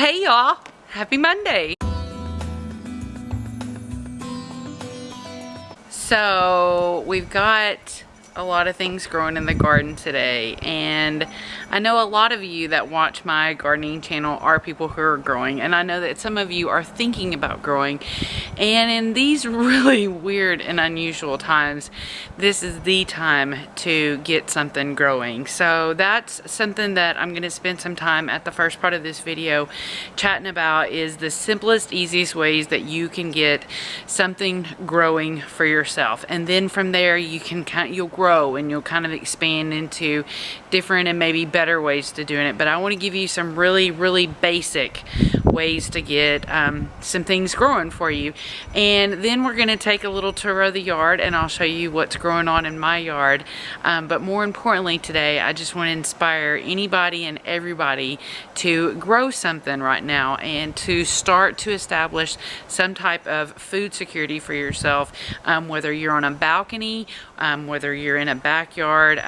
hey y'all, happy Monday. So we've got a lot of things growing in the garden today, and I know a lot of you that watch my gardening channel are people who are growing, and I know that some of you are thinking about growing, and in these really weird and unusual times, this is the time to get something growing. So that's something that I'm going to spend some time at the first part of this video chatting about, is the simplest, easiest ways that you can get something growing for yourself, and then from there you'll grow and you'll kind of expand into different and maybe better ways to doing it. But I want to give you some really basic ways to get some things growing for you, and then we're going to take a little tour of the yard and I'll show you what's growing on in my yard. But more importantly today, I just want to inspire anybody and everybody to grow something right now and to start to establish some type of food security for yourself, whether you're on a balcony, whether you're in a backyard.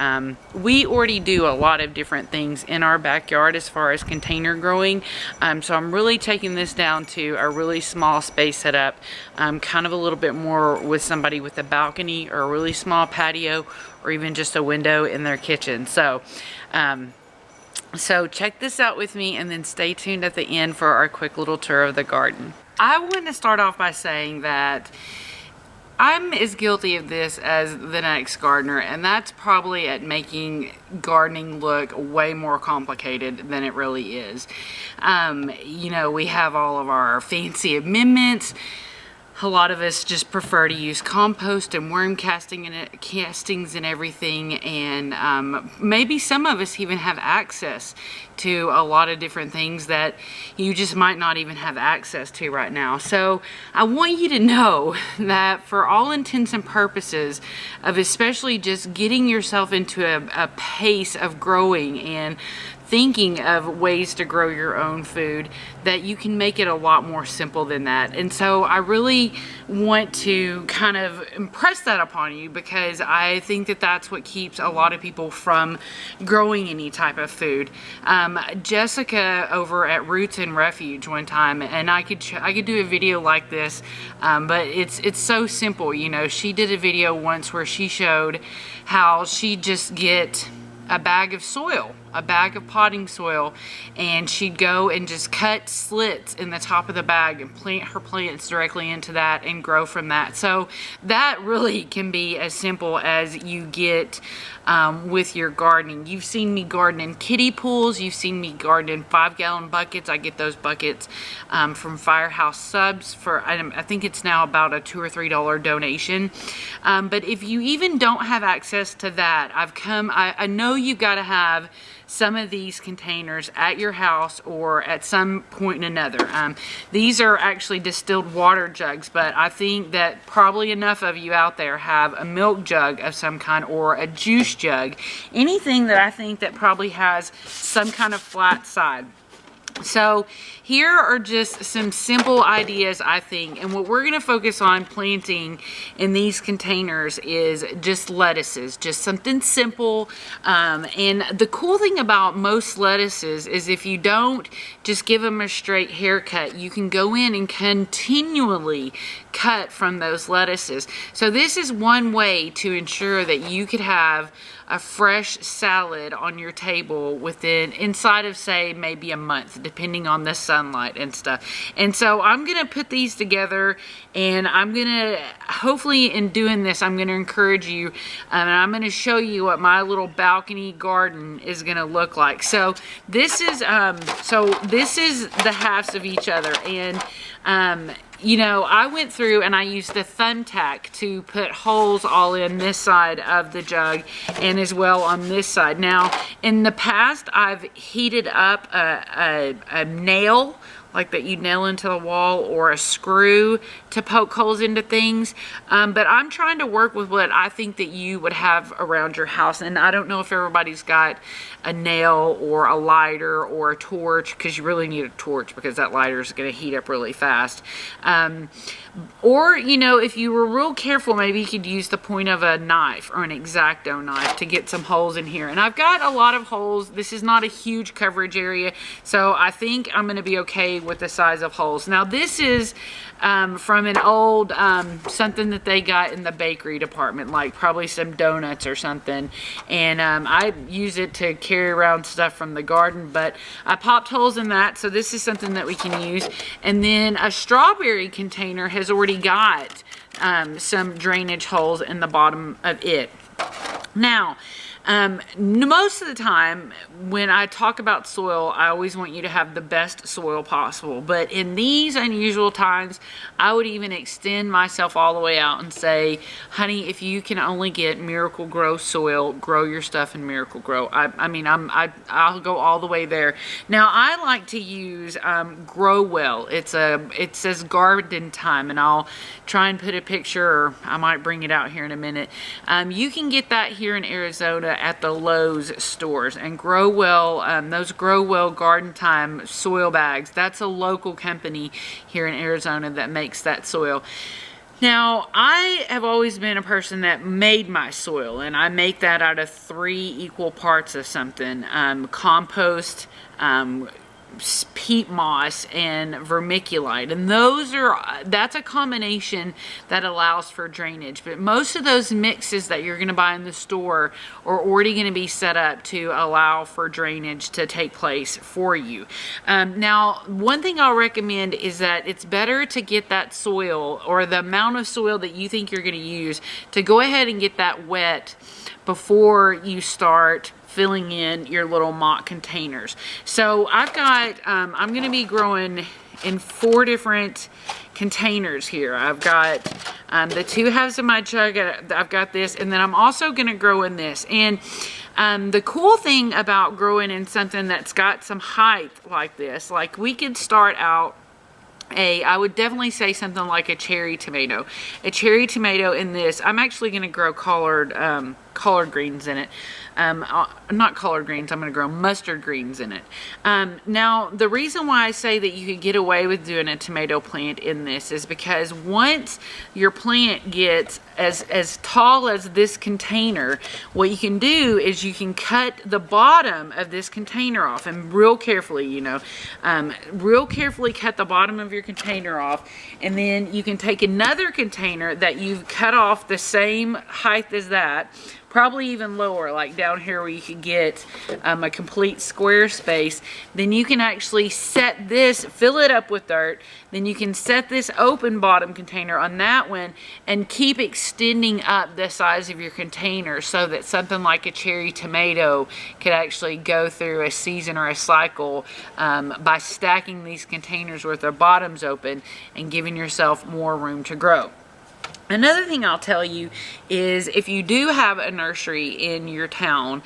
We already do a lot of different things in our backyard as far as container growing, so I'm really taking this down to a really small space setup, kind of a little bit more with somebody with a balcony or a really small patio or even just a window in their kitchen. So check this out with me, and then stay tuned at the end for our quick little tour of the garden. I want to start off by saying that I'm as guilty of this as the next gardener, and that's probably at making gardening look way more complicated than it really is. You know, we have all of our fancy amendments. A lot of us just prefer to use compost and worm castings and everything, and maybe some of us even have access to a lot of different things that you just might not even have access to right now. So I want you to know that for all intents and purposes of especially just getting yourself into a pace of growing and thinking of ways to grow your own food, that you can make it a lot more simple than that. And so I really want to kind of impress that upon you, because I think that that's what keeps a lot of people from growing any type of food. Jessica over at Roots and Refuge one time, and I could do a video like this, but it's so simple. You know, she did a video once where she showed how she just get a bag of soil, a bag of potting soil, and she'd go and just cut slits in the top of the bag and plant her plants directly into that and grow from that. So that really can be as simple as you get with your gardening. You've seen me garden in kiddie pools. You've seen me garden in 5-gallon buckets. I get those buckets from Firehouse Subs for, I think it's now about a $2 or $3 donation. But if you even don't have access to that, I know you've got to have some of these containers at your house or at some point in another. These are actually distilled water jugs, but I think that probably enough of you out there have a milk jug of some kind or a juice jug. Anything that I think that probably has some kind of flat side. So here are just some simple ideas, I think, and what we're going to focus on planting in these containers is just lettuces, just something simple. And the cool thing about most lettuces is if you don't just give them a straight haircut, you can go in and continually cut from those lettuces. So this is one way to ensure that you could have a fresh salad on your table inside of, say, maybe a month, depending on the sunlight and stuff. And so I'm gonna put these together, and I'm gonna, hopefully in doing this, I'm gonna encourage you, and I'm gonna show you what my little balcony garden is gonna look like. So this is the halves of each other, and you know, I went through and I used the thumbtack to put holes all in this side of the jug and as well on this side. Now, in the past, I've heated up a nail like that you nail into the wall, or a screw to poke holes into things. But I'm trying to work with what I think that you would have around your house. And I don't know if everybody's got a nail or a lighter or a torch, because you really need a torch because that lighter is going to heat up really fast. Or, you know, if you were real careful, maybe you could use the point of a knife or an X-Acto knife to get some holes in here. And I've got a lot of holes. This is not a huge coverage area, so I think I'm going to be okay with the size of holes. Now, this is from an old something that they got in the bakery department, like probably some donuts or something. And I use it to carry around stuff from the garden, but I popped holes in that, so this is something that we can use. And then a strawberry container has already got some drainage holes in the bottom of it. Now, most of the time when I talk about soil, I always want you to have the best soil possible. But in these unusual times, I would even extend myself all the way out and say, honey, if you can only get Miracle Grow soil, grow your stuff in Miracle Grow. I'll go all the way there. Now, I like to use Grow Well. It says Garden Time, and I'll try and put a picture, or I might bring it out here in a minute. You can get that here in Arizona at the Lowe's stores. And Grow Well, those Grow Well Garden Time soil bags, that's a local company here in Arizona that makes that soil. Now, I have always been a person that made my soil, and I make that out of 3 equal parts of something: compost, peat moss, and vermiculite. And that's a combination that allows for drainage. But most of those mixes that you're going to buy in the store are already going to be set up to allow for drainage to take place for you. Now, one thing I'll recommend is that it's better to get that soil, or the amount of soil that you think you're going to use, to go ahead and get that wet before you start filling in your little mock containers. So I've got, I'm going to be growing in 4 different containers here. I've got the 2 halves of my jug, I've got this, and then I'm also going to grow in this. And the cool thing about growing in something that's got some height like this, like we could start out I would definitely say something like a cherry tomato. A cherry tomato in this, I'm actually going to grow collard greens in it. Not collard greens, I'm going to grow mustard greens in it. Now, the reason why I say that you could get away with doing a tomato plant in this is because once your plant gets as tall as this container, what you can do is you can cut the bottom of this container off, and real carefully, you know, real carefully cut the bottom of your container off, and then you can take another container that you've cut off the same height as that, probably even lower, like down here where you could get a complete square space. Then you can actually set this, fill it up with dirt, then you can set this open bottom container on that one and keep extending up the size of your container, so that something like a cherry tomato could actually go through a season or a cycle by stacking these containers with their bottoms open and giving yourself more room to grow. Another thing I'll tell you is, if you do have a nursery in your town,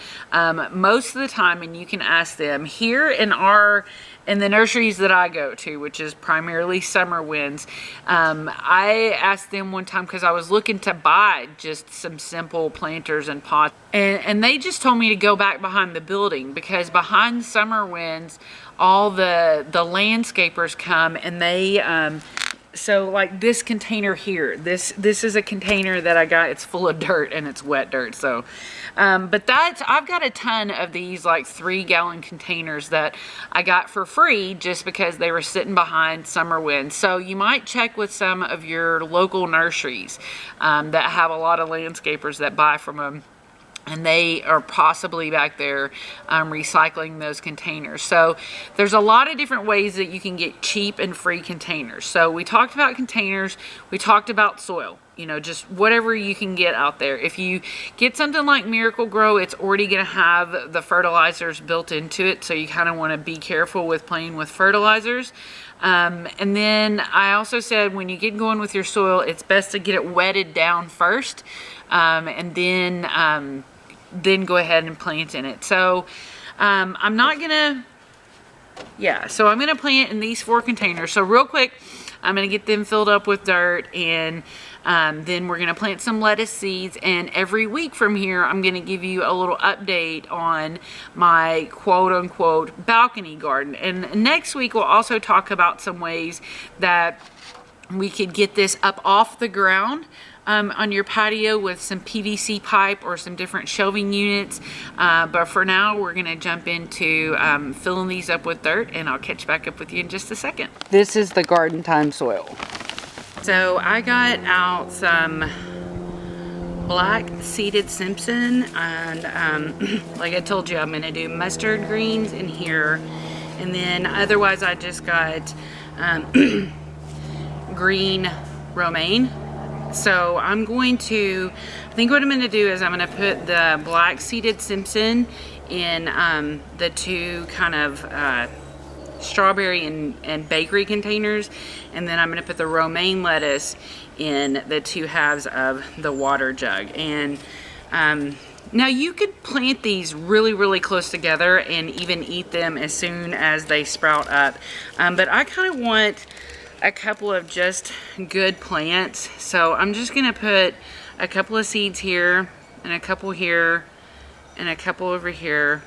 most of the time, and you can ask them, here in the nurseries that I go to, which is primarily Summer Winds, I asked them one time, because I was looking to buy just some simple planters and pots, and they just told me to go back behind the building, because behind Summer Winds, all the landscapers come, and they so like this container here, this is a container that I got. It's full of dirt, and it's wet dirt. So, but I've got a ton of these like 3-gallon containers that I got for free just because they were sitting behind Summer Wind. So you might check with some of your local nurseries that have a lot of landscapers that buy from them, and they are possibly back there recycling those containers. So there's a lot of different ways that you can get cheap and free containers. So we talked about containers, we talked about soil, you know, just whatever you can get out there. If you get something like Miracle Grow, it's already going to have the fertilizers built into it, so you kind of want to be careful with playing with fertilizers. And then I also said, when you get going with your soil, it's best to get it wetted down first, and then go ahead and plant in it. So I'm not gonna Yeah, so I'm gonna plant in these 4 containers. So real quick, I'm gonna get them filled up with dirt, and then we're gonna plant some lettuce seeds, and every week from here I'm gonna give you a little update on my quote-unquote balcony garden. And next week we'll also talk about some ways that we could get this up off the ground on your patio with some PVC pipe or some different shelving units. But for now, we're gonna jump into filling these up with dirt, and I'll catch back up with you in just a second. This is the garden time soil. So I got out some black seeded Simpson, and like I told you, I'm gonna do mustard greens in here, and then otherwise I just got green romaine. So I'm going to, I think what I'm going to do is I'm going to put the black seeded Simpson in the 2 kind of strawberry and bakery containers, and then I'm going to put the romaine lettuce in the 2 halves of the water jug. And now you could plant these really close together and even eat them as soon as they sprout up, but I kind of want a couple of just good plants. So I'm just gonna put a couple of seeds here, and a couple here, and a couple over here,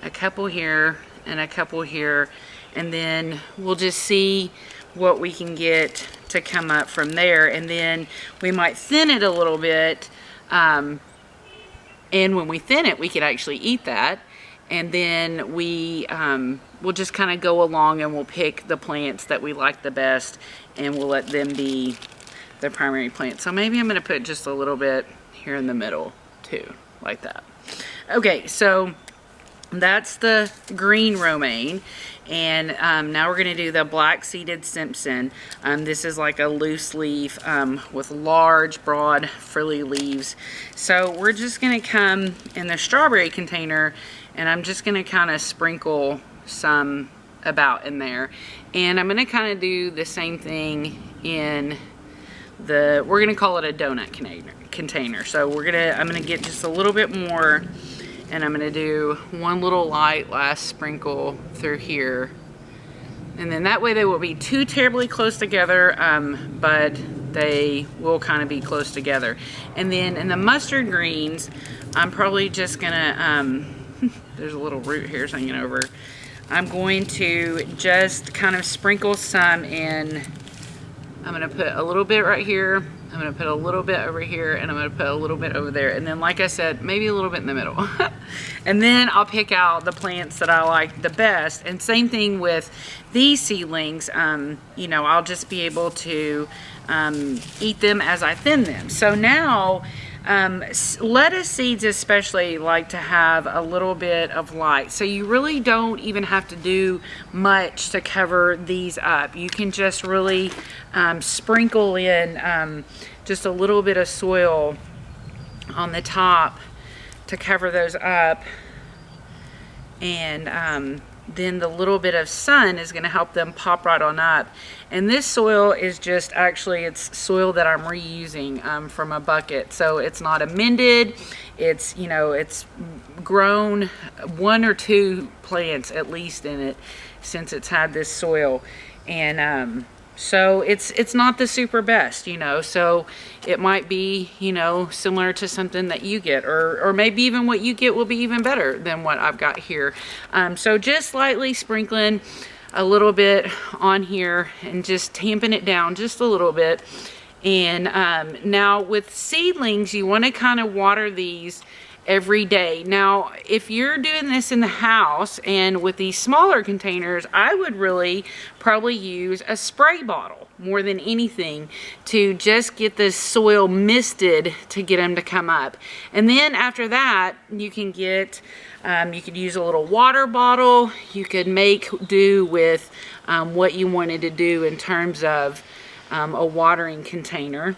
a couple here, and a couple here, and then we'll just see what we can get to come up from there. And then we might thin it a little bit, and when we thin it, we could actually eat that. And then we'll just kind of go along, and we'll pick the plants that we like the best, and we'll let them be the primary plant. So maybe I'm going to put just a little bit here in the middle too, like that. Okay, so that's the green romaine, and now we're going to do the black seeded Simpson. This is like a loose leaf with large, broad, frilly leaves. So we're just going to come in the strawberry container, and I'm just going to kind of sprinkle some about in there. And I'm going to kind of do the same thing in the, we're going to call it a donut container. So I'm going to get just a little bit more, and I'm going to do one little light last sprinkle through here. And then that way they will be too terribly close together, but they will kind of be close together. And then in the mustard greens, I'm probably just going to, there's a little root here hanging over. I'm going to just kind of sprinkle some in. I'm going to put a little bit right here. I'm going to put a little bit over here, and I'm going to put a little bit over there. And then, like I said, maybe a little bit in the middle. And then I'll pick out the plants that I like the best. And same thing with these seedlings. You know, I'll just be able to eat them as I thin them. So now, lettuce seeds especially like to have a little bit of light, so you really don't even have to do much to cover these up. You can just really sprinkle in just a little bit of soil on the top to cover those up, and then the little bit of sun is going to help them pop right on up. And this soil is just, actually it's soil that I'm reusing from a bucket, so it's not amended. It's, you know, it's grown 1 or 2 plants at least in it since it's had this soil. And so it's not the super best, you know, so it might be, you know, similar to something that you get, or maybe even what you get will be even better than what I've got here. So just lightly sprinkling a little bit on here and just tamping it down just a little bit. And now with seedlings, you want to kind of water these every day. Now, if you're doing this in the house and with these smaller containers, I would really probably use a spray bottle more than anything to just get the soil misted to get them to come up. And then after that, you can get, you could use a little water bottle. You could make do with what you wanted to do in terms of a watering container.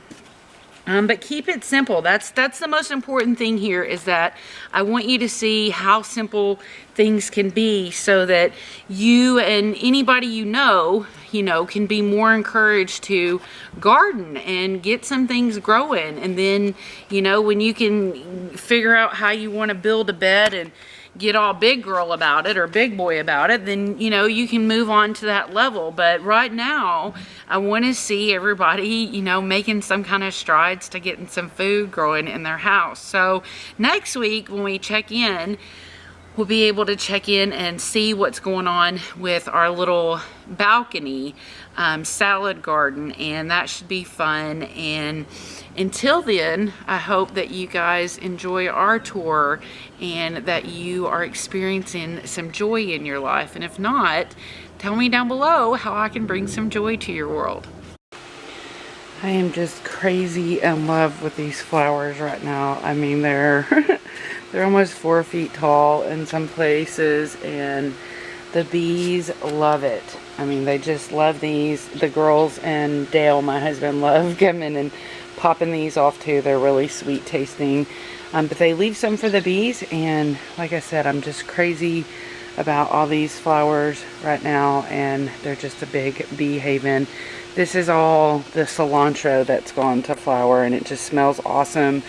But keep it simple. That's the most important thing here, is that I want you to see how simple things can be, so that you and anybody you know, can be more encouraged to garden and get some things growing. And then, when you can figure out how you want to build a bed and get all big girl about it or big boy about it, then, you know, you can move on to that level. But right now, I want to see everybody, you know, making some kind of strides to getting some food growing in their house. So next week when we check in, we'll be able to check in and see what's going on with our little balcony salad garden, and that should be fun. And until then, I hope that you guys enjoy our tour and that you are experiencing some joy in your life. And if not, tell me down below how I can bring some joy to your world. I am just crazy in love with these flowers right now. I mean, they're they're almost 4 feet tall in some places, and the bees love it. I mean, they just love these. The girls and Dale, my husband, love coming and popping these off too. They're really sweet tasting, but they leave some for the bees. And like I said, I'm just crazy about all these flowers right now, and they're just a big bee haven. This is all the cilantro that's gone to flower, and it just smells awesome,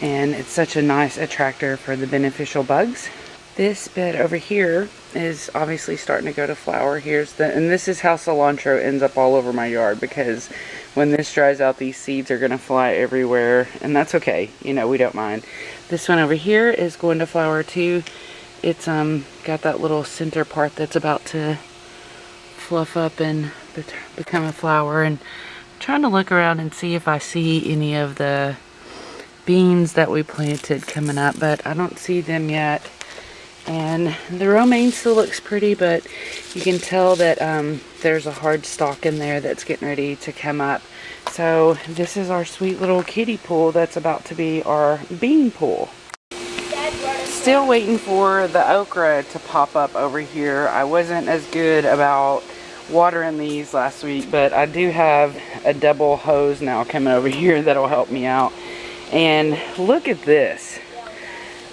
and it's such a nice attractor for the beneficial bugs. This bed over here is obviously starting to go to flower. And this is how cilantro ends up all over my yard, because when this dries out, these seeds are gonna fly everywhere, and that's okay, you know, we don't mind. This one over here is going to flower too. It's got that little center part that's about to fluff up and become a flower. And I'm trying to look around and see if I see any of the beans that we planted coming up, but I don't see them yet. And the romaine still looks pretty, but you can tell that there's a hard stalk in there that's getting ready to come up. So this is our sweet little kiddie pool that's about to be our bean pool. Still waiting for the okra to pop up over here. I wasn't as good about watering these last week, but I do have a double hose now coming over here that'll help me out. And look at this.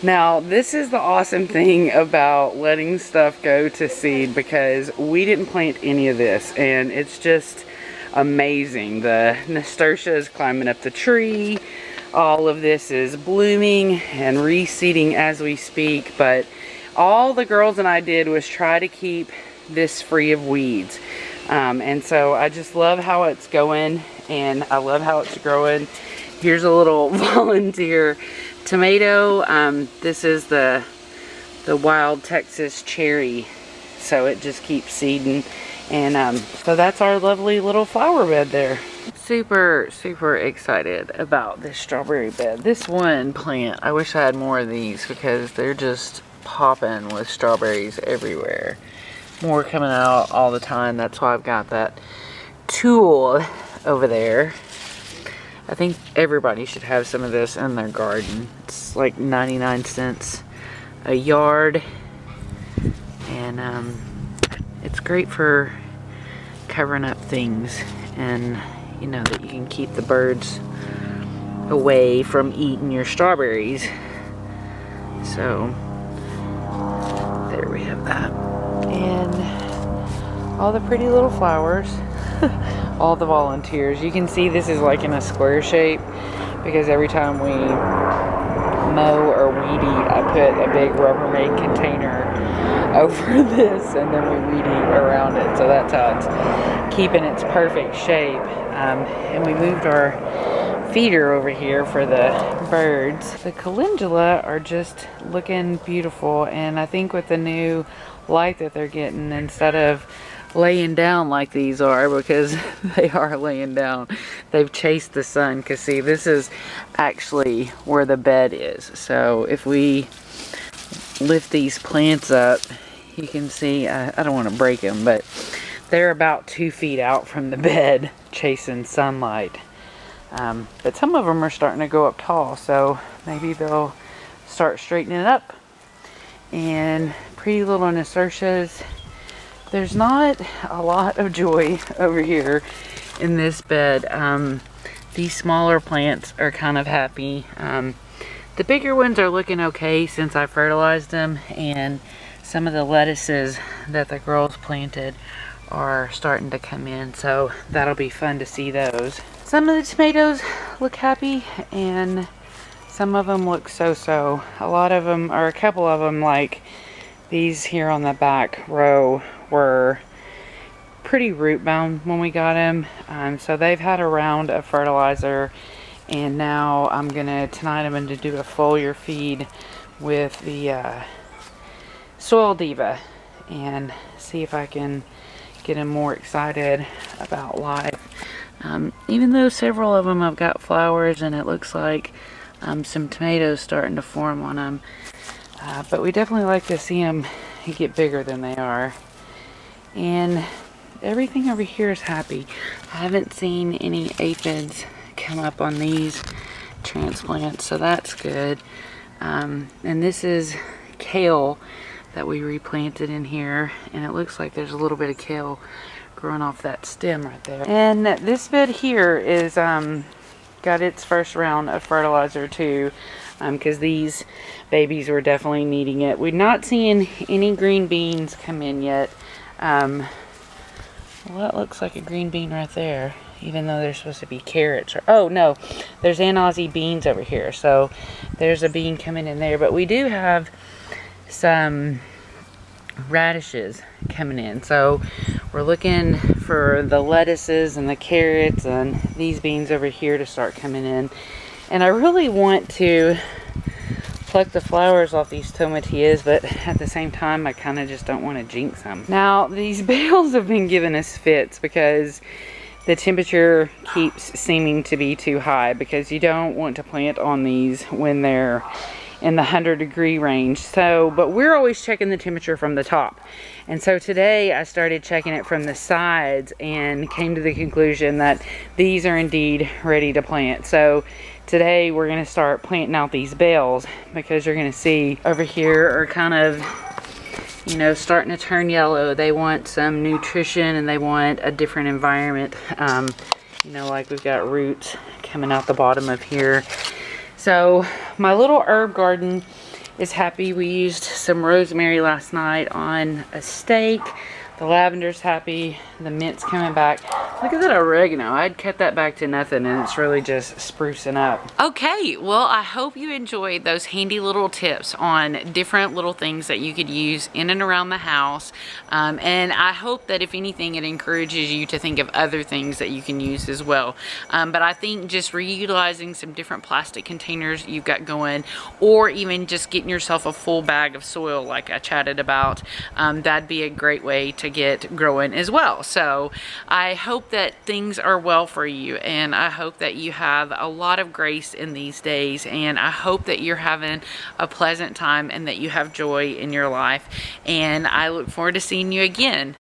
Now, this is the awesome thing about letting stuff go to seed, because we didn't plant any of this, and it's just amazing. The nasturtia is climbing up the tree. All of this is blooming and reseeding as we speak, but all the girls and I did was try to keep this free of weeds. And so I just love how it's going, and I love how it's growing. Here's a little volunteer tomato. This is the wild Texas cherry, so it just keeps seeding. And so that's our lovely little flower bed there. Super excited about this strawberry bed. This one plant, I wish I had more of these, because they're just popping with strawberries everywhere. More coming out all the time. That's why I've got that tool over there. I think everybody should have some of this in their garden. It's like 99 cents a yard, and it's great for covering up things, and you know that you can keep the birds away from eating your strawberries. So there we have that, and all the pretty little flowers. All the volunteers. You can see this is like in a square shape, because every time we mow or weed eat, I put a big Rubbermaid container over this, and then we weed eat around it. So that's how it's keeping its perfect shape. And we moved our feeder over here for the birds. The calendula are just looking beautiful, and I think with the new light that they're getting, instead of laying down like these are, because they are laying down, they've chased the sun. Because see, this is actually where the bed is. So if we lift these plants up, you can see, I don't want to break them, but they're about 2 feet out from the bed chasing sunlight. But some of them are starting to go up tall, so maybe they'll start straightening it up. And pretty little nasturtias. There's not a lot of joy over here in this bed. These smaller plants are kind of happy. The bigger ones are looking okay since I fertilized them, and some of the lettuces that the girls planted are starting to come in, so that'll be fun to see those. Some of the tomatoes look happy, and Some of them look so-so. A lot of them, or a couple of them, like these here on the back row, were pretty root bound when we got them. So they've had a round of fertilizer, and now tonight I'm gonna do a foliar feed with the Soil Diva and see if I can get them more excited about life. Even though several of them have got flowers and it looks like some tomatoes starting to form on them, but we definitely like to see them get bigger than they are. And everything over here is happy. I haven't seen any aphids come up on these transplants, so that's good. And this is kale that we replanted in here, and it looks like there's a little bit of kale growing off that stem right there. And this bed here is got its first round of fertilizer too, because these babies were definitely needing it. We're not seeing any green beans come in yet. Well, that looks like a green bean right there, even though they're supposed to be carrots. Oh no, there's Aussie beans over here, so there's a bean coming in there. But we do have some radishes coming in, so we're looking for the lettuces and the carrots and these beans over here to start coming in. And I really want to pluck the flowers off these tomatillas, but at the same time I kind of just don't want to jinx them. Now these bales have been giving us fits because the temperature keeps seeming to be too high, because you don't want to plant on these when they're in the 100-degree range. So, but we're always checking the temperature from the top. And so today I started checking it from the sides and came to the conclusion that these are indeed ready to plant. So today we're going to start planting out these bales, because you're going to see over here are kind of, you know, starting to turn yellow. They want some nutrition and they want a different environment. You know, like we've got roots coming out the bottom of here. So my little herb garden is happy. We used some rosemary last night on a steak. The lavender's happy. The mint's coming back. Look at that oregano. I'd cut that back to nothing, and it's really just sprucing up. Okay, well, I hope you enjoyed those handy little tips on different little things that you could use in and around the house. And I hope that if anything, it encourages you to think of other things that you can use as well. But I think just reutilizing some different plastic containers you've got going, or even just getting yourself a full bag of soil like I chatted about, that'd be a great way to get growing as well. So I hope that things are well for you, and I hope that you have a lot of grace in these days, and I hope that you're having a pleasant time and that you have joy in your life, and I look forward to seeing you again.